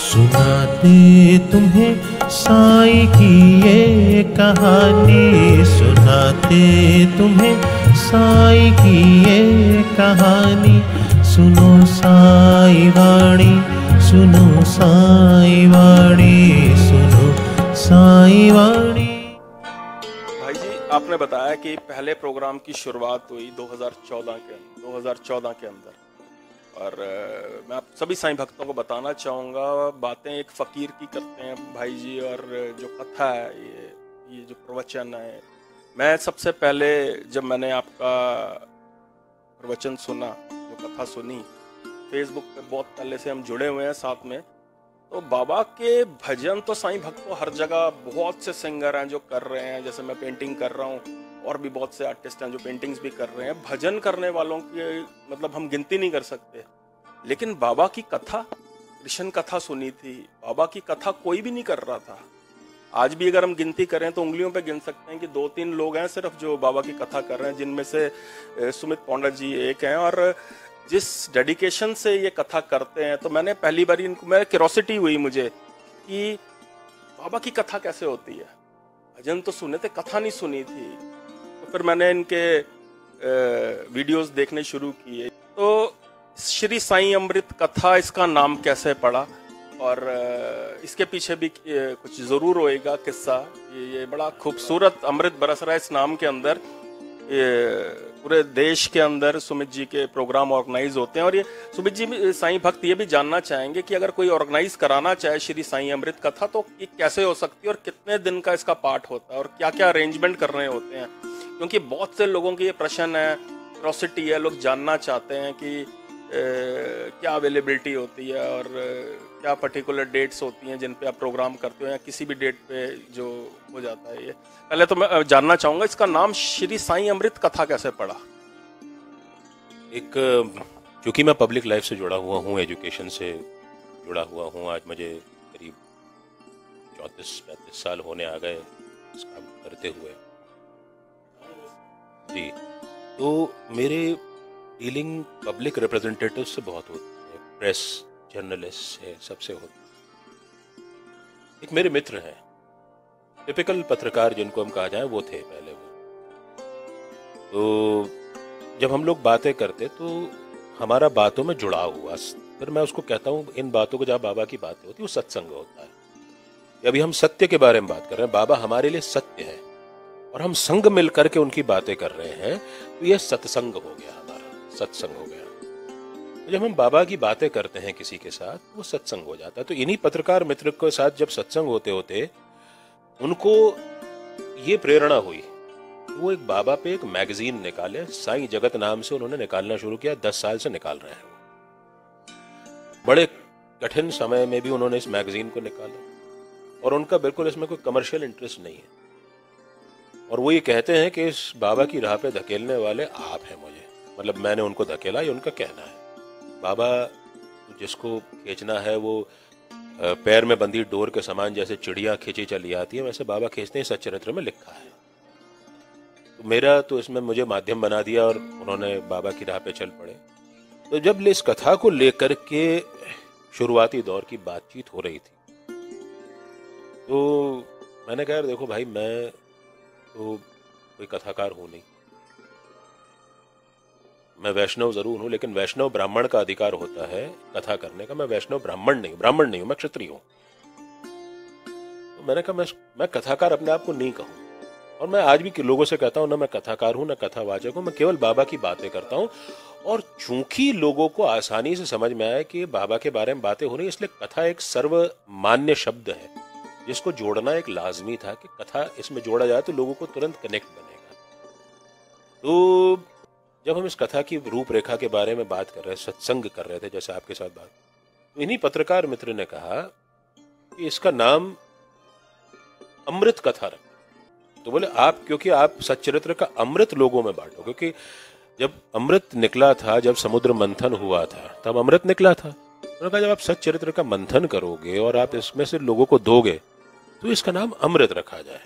सुनाते तुम्हें साईं की ये कहानी, सुनाते तुम्हें साईं की ये कहानी। सुनो साईं वाणी, सुनो साईं वाणी, सुनो साईं वाणी। भाई जी, आपने बताया कि पहले प्रोग्राम की शुरुआत हुई 2014 के अंदर, और मैं आप सभी साईं भक्तों को बताना चाहूँगा, बातें एक फ़कीर की करते हैं भाई जी, और जो कथा है, ये जो प्रवचन है, मैं सबसे पहले जब मैंने आपका प्रवचन सुना, जो कथा सुनी, फेसबुक पे बहुत पहले से हम जुड़े हुए हैं साथ में, तो बाबा के भजन तो साईं भक्तों हर जगह बहुत से सिंगर हैं जो कर रहे हैं, जैसे मैं पेंटिंग कर रहा हूँ और भी बहुत से आर्टिस्ट हैं जो पेंटिंग्स भी कर रहे हैं। भजन करने वालों की मतलब हम गिनती नहीं कर सकते, लेकिन बाबा की कथा, कृष्ण कथा सुनी थी, बाबा की कथा कोई भी नहीं कर रहा था। आज भी अगर हम गिनती करें तो उंगलियों पे गिन सकते हैं कि 2-3 लोग हैं सिर्फ जो बाबा की कथा कर रहे हैं, जिनमें से सुमित पौंडा जी एक हैं। और जिस डेडिकेशन से ये कथा करते हैं, तो मैंने पहली बार इनको, मैं क्यूरोसिटी हुई मुझे कि बाबा की कथा कैसे होती है। भजन तो सुने थे, कथा नहीं सुनी थी। तो फिर मैंने इनके वीडियोस देखने शुरू किए। तो श्री साईं अमृत कथा, इसका नाम कैसे पड़ा, और इसके पीछे भी कुछ ज़रूर होएगा किस्सा। ये बड़ा खूबसूरत अमृत बरस रहा है इस नाम के अंदर। पूरे देश के अंदर सुमित जी के प्रोग्राम ऑर्गेनाइज होते हैं, और ये सुमित जी साईं भक्त ये भी जानना चाहेंगे कि अगर कोई ऑर्गेनाइज कराना चाहे श्री साईं अमृत कथा, तो ये कैसे हो सकती है और कितने दिन का इसका पाठ होता है और क्या क्या अरेंजमेंट करने होते हैं। क्योंकि बहुत से लोगों की ये प्रश्न है, क्यूरोसिटी है, लोग जानना चाहते हैं कि क्या अवेलेबिलिटी होती है और क्या पर्टिकुलर डेट्स होती हैं जिन पे आप प्रोग्राम करते हो, या किसी भी डेट पे जो हो जाता है। ये पहले तो मैं जानना चाहूँगा, इसका नाम श्री साईं अमृत कथा कैसे पड़ा। क्योंकि मैं पब्लिक लाइफ से जुड़ा हुआ हूँ, एजुकेशन से जुड़ा हुआ हूँ, आज मुझे करीब 34-35 साल होने आ गए इस काम करते हुए जी। तो मेरे डीलिंग पब्लिक रिप्रेजेंटेटिव से बहुत होती है, प्रेस जर्नलिस्ट से, सबसे होती है। एक मेरे मित्र हैं, टिपिकल पत्रकार जिनको हम कहा जाए, वो थे पहले वो। तो जब हम लोग बातें करते तो हमारा बातों में जुड़ाव हुआ। फिर मैं उसको कहता हूँ, इन बातों को जहाँ बाबा की बातें होती है वो सत्संग होता है। अभी हम सत्य के बारे में बात कर रहे हैं, बाबा हमारे लिए सत्य है और हम संग मिल करके उनकी बातें कर रहे हैं, तो यह सत्संग हो गया, हमारा सत्संग हो गया। तो जब हम बाबा की बातें करते हैं किसी के साथ, वो सत्संग हो जाता है। तो इन्हीं पत्रकार मित्र के साथ जब सत्संग होते होते उनको ये प्रेरणा हुई, वो एक बाबा पे एक मैगजीन निकाले, साईं जगत नाम से उन्होंने निकालना शुरू किया। 10 साल से निकाल रहे हैं वो। बड़े कठिन समय में भी उन्होंने इस मैगजीन को निकाला, और उनका बिल्कुल इसमें कोई कमर्शियल इंटरेस्ट नहीं है। और वो ये कहते हैं कि इस बाबा की राह पे धकेलने वाले आप हैं मुझे, मतलब मैंने उनको धकेला, ये उनका कहना है। बाबा जिसको खींचना है वो पैर में बंधी डोर के समान, जैसे चिड़िया खींची चली आती है, वैसे बाबा खींचते हैं, सच्चरित्र में लिखा है। तो मेरा तो इसमें मुझे माध्यम बना दिया और उन्होंने बाबा की राह पे चल पड़े। तो जब इस कथा को लेकर के शुरुआती दौर की बातचीत हो रही थी, तो मैंने कहा, देखो भाई, मैं तो कोई कथाकार हूं नहीं, मैं वैष्णव जरूर हूं, लेकिन वैष्णव ब्राह्मण का अधिकार होता है कथा करने का। मैं वैष्णव ब्राह्मण नहीं हूं, मैं क्षत्रिय हूं। तो मैंने कहा, मैं कथाकार अपने आप को नहीं कहूं, और मैं आज भी लोगों से कहता हूं, ना मैं कथाकार हूं ना कथावाचक हूं, मैं केवल बाबा की बातें करता हूं। और चूंकि लोगों को आसानी से समझ में आया कि बाबा के बारे में बातें हो रही, इसलिए कथा एक सर्वमान्य शब्द है जिसको जोड़ना एक लाजमी था कि कथा इसमें जोड़ा जाए तो लोगों को तुरंत कनेक्ट बनेगा। तो जब हम इस कथा की रूपरेखा के बारे में बात कर रहे, सत्संग कर रहे थे, जैसे आपके साथ बात, तो इन्हीं पत्रकार मित्र ने कहा कि इसका नाम अमृत कथा रखें। तो बोले आप, क्योंकि आप सच्चरित्र का अमृत लोगों में बांटो, क्योंकि जब अमृत निकला था, जब समुद्र मंथन हुआ था, तब अमृत निकला था। उन्होंने कहा, जब आप सच्चरित्र का मंथन करोगे और आप इसमें से लोगों को दोगे, तो इसका नाम अमृत रखा जाए।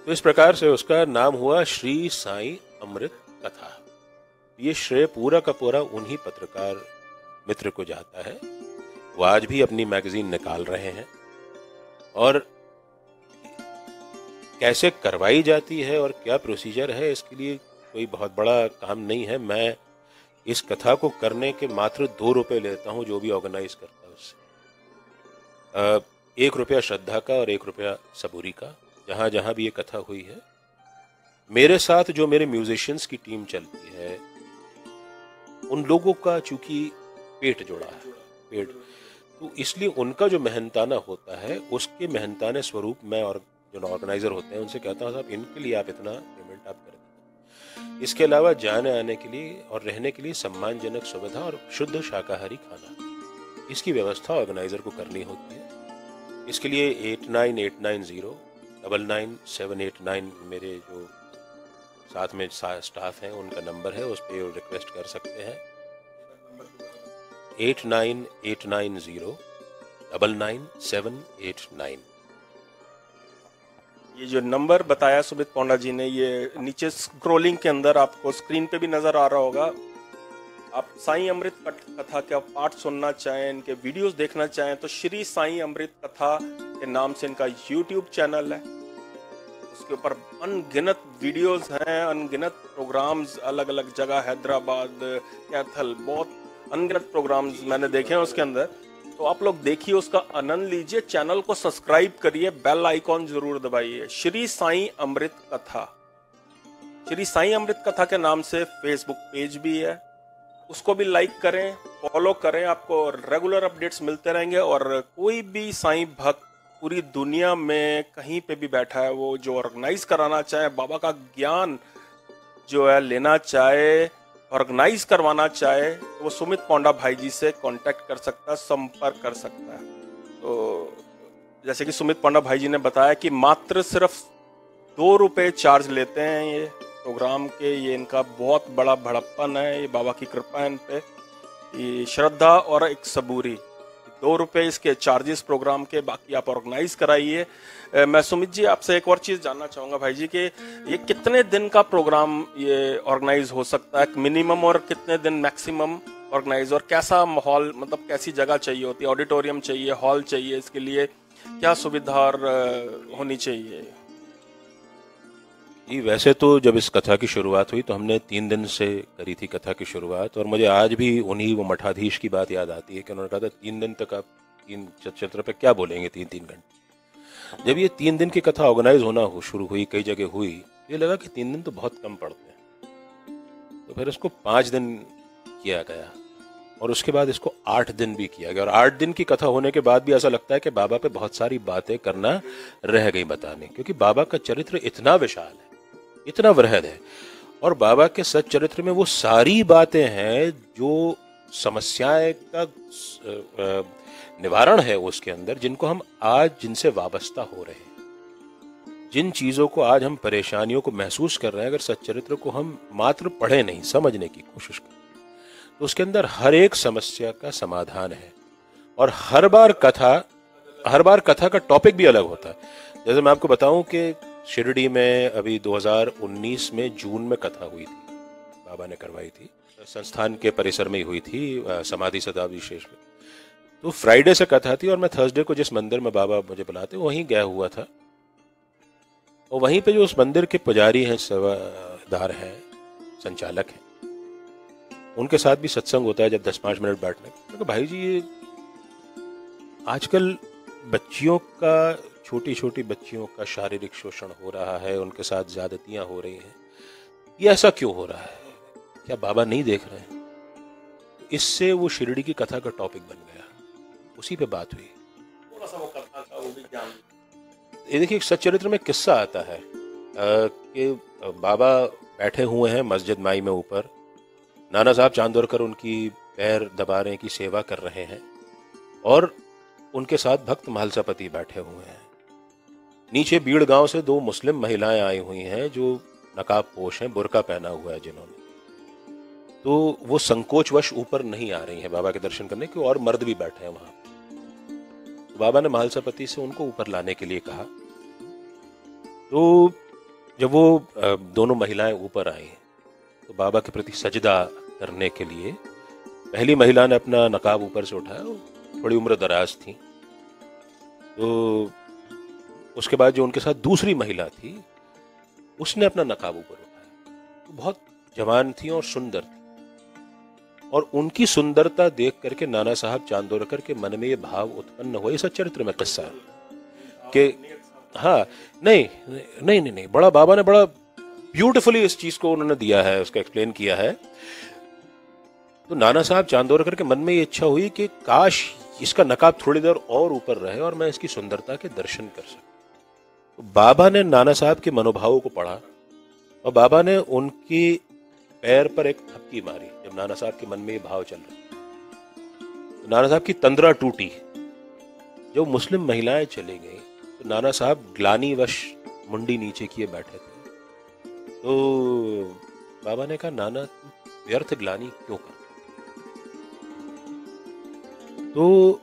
तो इस प्रकार से उसका नाम हुआ श्री साईं अमृत कथा। ये श्रेय पूरा का पूरा उन्हीं पत्रकार मित्र को जाता है वो आज भी अपनी मैगजीन निकाल रहे हैं, और कैसे करवाई जाती है और क्या प्रोसीजर है, इसके लिए कोई बहुत बड़ा काम नहीं है। मैं इस कथा को करने के मात्र 2 रुपए लेता हूँ, जो भी ऑर्गेनाइज करता है उससे। 1 रुपया श्रद्धा का और 1 रुपया सबूरी का, जहाँ जहाँ भी ये कथा हुई है। मेरे साथ जो मेरे म्यूजिशियंस की टीम चलती है, उन लोगों का चूंकि पेट जुड़ा है, पेट, तो इसलिए उनका जो मेहनताना होता है, उसके मेहनताने स्वरूप मैं और जो ऑर्गेनाइजर होते हैं उनसे कहता हूँ, साहब इनके लिए आप इतना पेमेंट आप कर दें। इसके अलावा जाने आने के लिए और रहने के लिए सम्मानजनक सुविधा और शुद्ध शाकाहारी खाना, इसकी व्यवस्था ऑर्गेनाइजर को करनी होती है। इसके लिए 8989099789 मेरे जो साथ में स्टाफ हैं उनका नंबर है, उस पर रिक्वेस्ट कर सकते हैं। 8989099789। ये जो नंबर बताया सुमित पौंडा जी ने, ये नीचे स्क्रोलिंग के अंदर आपको स्क्रीन पे भी नजर आ रहा होगा। आप साईं अमृत कथा का पाठ सुनना चाहें, इनके वीडियोस देखना चाहें तो श्री साईं अमृत कथा के नाम से इनका यूट्यूब चैनल है। उसके ऊपर अनगिनत वीडियोस हैं, अनगिनत प्रोग्राम्स, अलग अलग जगह, हैदराबाद, कैथल, बहुत अनगिनत प्रोग्राम्स मैंने देखे हैं उसके अंदर। तो आप लोग देखिए, उसका आनंद लीजिए, चैनल को सब्सक्राइब करिए, बेल आइकॉन जरूर दबाइए। श्री साईं अमृत कथा, श्री साईं अमृत कथा के नाम से फेसबुक पेज भी है, उसको भी लाइक करें, फॉलो करें, आपको रेगुलर अपडेट्स मिलते रहेंगे। और कोई भी साईं भक्त पूरी दुनिया में कहीं पे भी बैठा है, वो जो ऑर्गेनाइज कराना चाहे, बाबा का ज्ञान जो है लेना चाहे, ऑर्गेनाइज करवाना चाहे, तो वो सुमित पौंडा भाई जी से कांटेक्ट कर सकता है, संपर्क कर सकता है। तो जैसे कि सुमित पौंडा भाई जी ने बताया कि मात्र सिर्फ 2 रुपए चार्ज लेते हैं ये प्रोग्राम के। ये इनका बहुत बड़ा बड़प्पन है, ये बाबा की कृपा है इन पे। ये श्रद्धा और एक सबूरी, 2 रुपए इसके चार्जेस प्रोग्राम के, बाकी आप ऑर्गेनाइज कराइए। मैं सुमित जी आपसे एक और चीज जानना चाहूंगा भाई जी कि ये कितने दिन का प्रोग्राम ये ऑर्गेनाइज हो सकता है मिनिमम, और कितने दिन मैक्सिमम ऑर्गेनाइज, और कैसा माहौल, मतलब कैसी जगह चाहिए होती है, ऑडिटोरियम चाहिए, हॉल चाहिए, इसके लिए क्या सुविधा और होनी चाहिए? जी, वैसे तो जब इस कथा की शुरुआत हुई तो हमने 3 दिन से करी थी कथा की शुरुआत, और मुझे आज भी उन्हीं वो मठाधीश की बात याद आती है कि उन्होंने कहा था 3 दिन तक आप 3 चरित्र पे क्या बोलेंगे 3-3 घंटे। जब ये 3 दिन की कथा ऑर्गेनाइज होना शुरू हुई, कई जगह हुई, ये लगा कि 3 दिन तो बहुत कम पड़ते हैं, तो फिर इसको 5 दिन किया गया, और उसके बाद इसको 8 दिन भी किया गया। और 8 दिन की कथा होने के बाद भी ऐसा लगता है कि बाबा पे बहुत सारी बातें करना रह गई बताने, क्योंकि बाबा का चरित्र इतना विशाल है, इतना वृहद है, और बाबा के सच चरित्र में वो सारी बातें हैं जो समस्याएं का निवारण है उसके अंदर, जिनको हम आज जिनसे वाबस्ता हो रहे हैं, जिन चीजों को आज हम परेशानियों को महसूस कर रहे हैं, अगर सच्चरित्र को हम मात्र पढ़े नहीं, समझने की कोशिश करें, तो उसके अंदर हर एक समस्या का समाधान है। और हर बार कथा का टॉपिक भी अलग होता है। जैसे मैं आपको बताऊं कि शिरडी में अभी 2019 में जून में कथा हुई थी, बाबा ने करवाई थी, संस्थान के परिसर में ही हुई थी, समाधि शताब्दी शेष में। तो फ्राइडे से कथा थी, और मैं थर्सडे को जिस मंदिर में बाबा मुझे बुलाते वहीं गया हुआ था, और वहीं पे जो उस मंदिर के पुजारी हैं, सेवादार हैं, संचालक हैं, उनके साथ भी सत्संग होता है जब 10-5 मिनट बैठने। तो भाई जी, ये आजकल बच्चियों का, छोटी छोटी बच्चियों का शारीरिक शोषण हो रहा है, उनके साथ ज्यादतियां हो रही हैं, ये ऐसा क्यों हो रहा है, क्या बाबा नहीं देख रहे हैं? इससे वो शिरडी की कथा का टॉपिक बन गया, उसी पे बात हुई। थोड़ा सा वो कथा का वो भी ज्ञान। ये देखिए, सच्चरित्र में किस्सा आता है कि बाबा बैठे हुए हैं मस्जिद माई में ऊपर, नाना साहब चांदोरकर उनकी पैर दबा रहे की सेवा कर रहे हैं, और उनके साथ भक्त म्हालसापति बैठे हुए हैं। नीचे बीड़ गांव से 2 मुस्लिम महिलाएं आई हुई हैं जो नकाब पोश हैं, बुर्का पहना हुआ है जिन्होंने, तो वो संकोचवश ऊपर नहीं आ रही हैं बाबा के दर्शन करने की, और मर्द भी बैठे हैं वहां। तो बाबा ने म्हालसापति से उनको ऊपर लाने के लिए कहा। तो जब वो दोनों महिलाएं ऊपर आई तो बाबा के प्रति सजदा करने के लिए पहली महिला ने अपना नकाब ऊपर से उठाया, थोड़ी उम्र दराज थी। तो उसके बाद जो उनके साथ दूसरी महिला थी उसने अपना नकाब ऊपर उठाया। तो बहुत जवान थी और सुंदर थी, और उनकी सुंदरता देख करके नाना साहब चांदोरकर के मन में ये भाव उत्पन्न हुआ। ये सच्चरित्र में किस्सा है कि हाँ, नहीं नहीं नहीं नहीं, बड़ा बाबा ने बड़ा ब्यूटीफुली इस चीज को उन्होंने दिया है, उसका एक्सप्लेन किया है। तो नाना साहब चांदोरकर के मन में ये इच्छा हुई कि काश इसका नकाब थोड़ी देर और ऊपर रहे और मैं इसकी सुंदरता के दर्शन कर सकूं। तो बाबा ने नाना साहब के मनोभावों को पढ़ा और बाबा ने उनकी पैर पर एक थपकी मारी जब नाना साहब के मन में ये भाव चल रहा। तो नाना साहब की तंद्रा टूटी। जो मुस्लिम महिलाएं चली गई तो नाना साहब ग्लानिवश मुंडी नीचे किए बैठे थे। तो बाबा ने कहा, नाना तू व्यर्थ ग्लानि क्यों कर? तो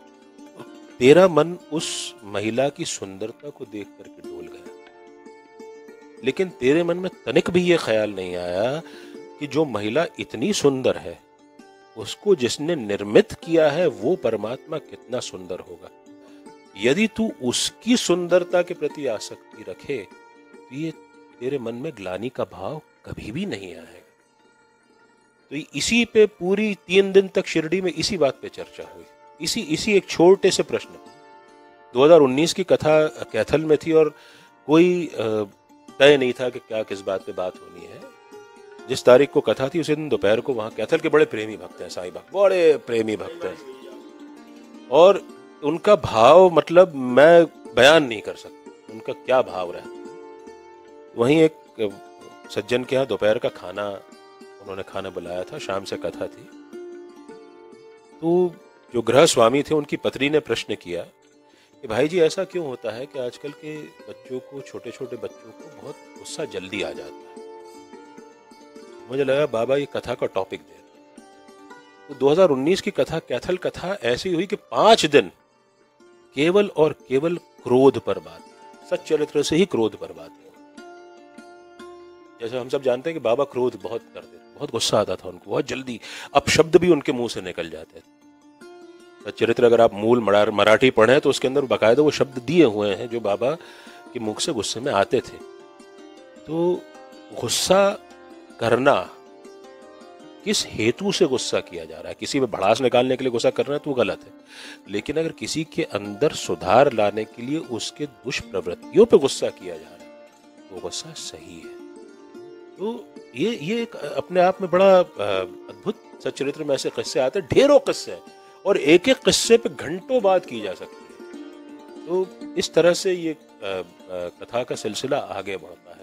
तेरा मन उस महिला की सुंदरता को देख करके डोल गया, लेकिन तेरे मन में तनिक भी ये ख्याल नहीं आया कि जो महिला इतनी सुंदर है उसको जिसने निर्मित किया है वो परमात्मा कितना सुंदर होगा। यदि तू उसकी सुंदरता के प्रति आसक्ति रखे तो ये तेरे मन में ग्लानि का भाव कभी भी नहीं आएगा। तो इसी पे पूरी 3 दिन तक शिरडी में इसी बात पे चर्चा हुई। इसी एक छोटे से प्रश्न। 2019 की कथा कैथल में थी और कोई तय नहीं था कि क्या किस बात पे बात होनी है। जिस तारीख को कथा थी उसी दिन दोपहर को वहां कैथल के बड़े प्रेमी भक्त हैं, साईं भक्त बड़े प्रेमी भक्त हैं, और उनका भाव मतलब मैं बयान नहीं कर सकता उनका क्या भाव रहा। वहीं एक सज्जन के यहाँ दोपहर का खाना उन्होंने खाना बुलाया था, शाम से कथा थी। तो जो गृह स्वामी थे उनकी पत्नी ने प्रश्न किया कि भाई जी ऐसा क्यों होता है कि आजकल के बच्चों को, छोटे छोटे बच्चों को बहुत गुस्सा जल्दी आ जाता है। मुझे लगा बाबा ये कथा का टॉपिक दे। तो 2019 की कथा कैथल कथा ऐसी हुई कि 5 दिन केवल और केवल क्रोध पर बात, सच्चरित्र से ही क्रोध पर बात है। जैसे हम सब जानते हैं कि बाबा क्रोध बहुत करते थे, बहुत गुस्सा आता था उनको, बहुत जल्दी अपशब्द भी उनके मुंह से निकल जाते थे। सच्चरित्र अगर आप मूल मराठी पढ़ें तो उसके अंदर बाकायदा वो शब्द दिए हुए हैं जो बाबा के मुख से गुस्से में आते थे। तो गुस्सा करना, किस हेतु से गुस्सा किया जा रहा है, किसी में भड़ास निकालने के लिए गुस्सा करना है तो गलत है, लेकिन अगर किसी के अंदर सुधार लाने के लिए उसके दुष्प्रवृत्तियों पे गुस्सा किया जा रहा है तो गुस्सा सही है। तो ये एक अपने आप में बड़ा अद्भुत सच्चरित्र में ऐसे किस्से आते हैं, ढेरों किस्से हैं, और एक एक किस्से पे घंटों बात की जा सकती है। तो इस तरह से ये कथा का सिलसिला आगे बढ़ता है।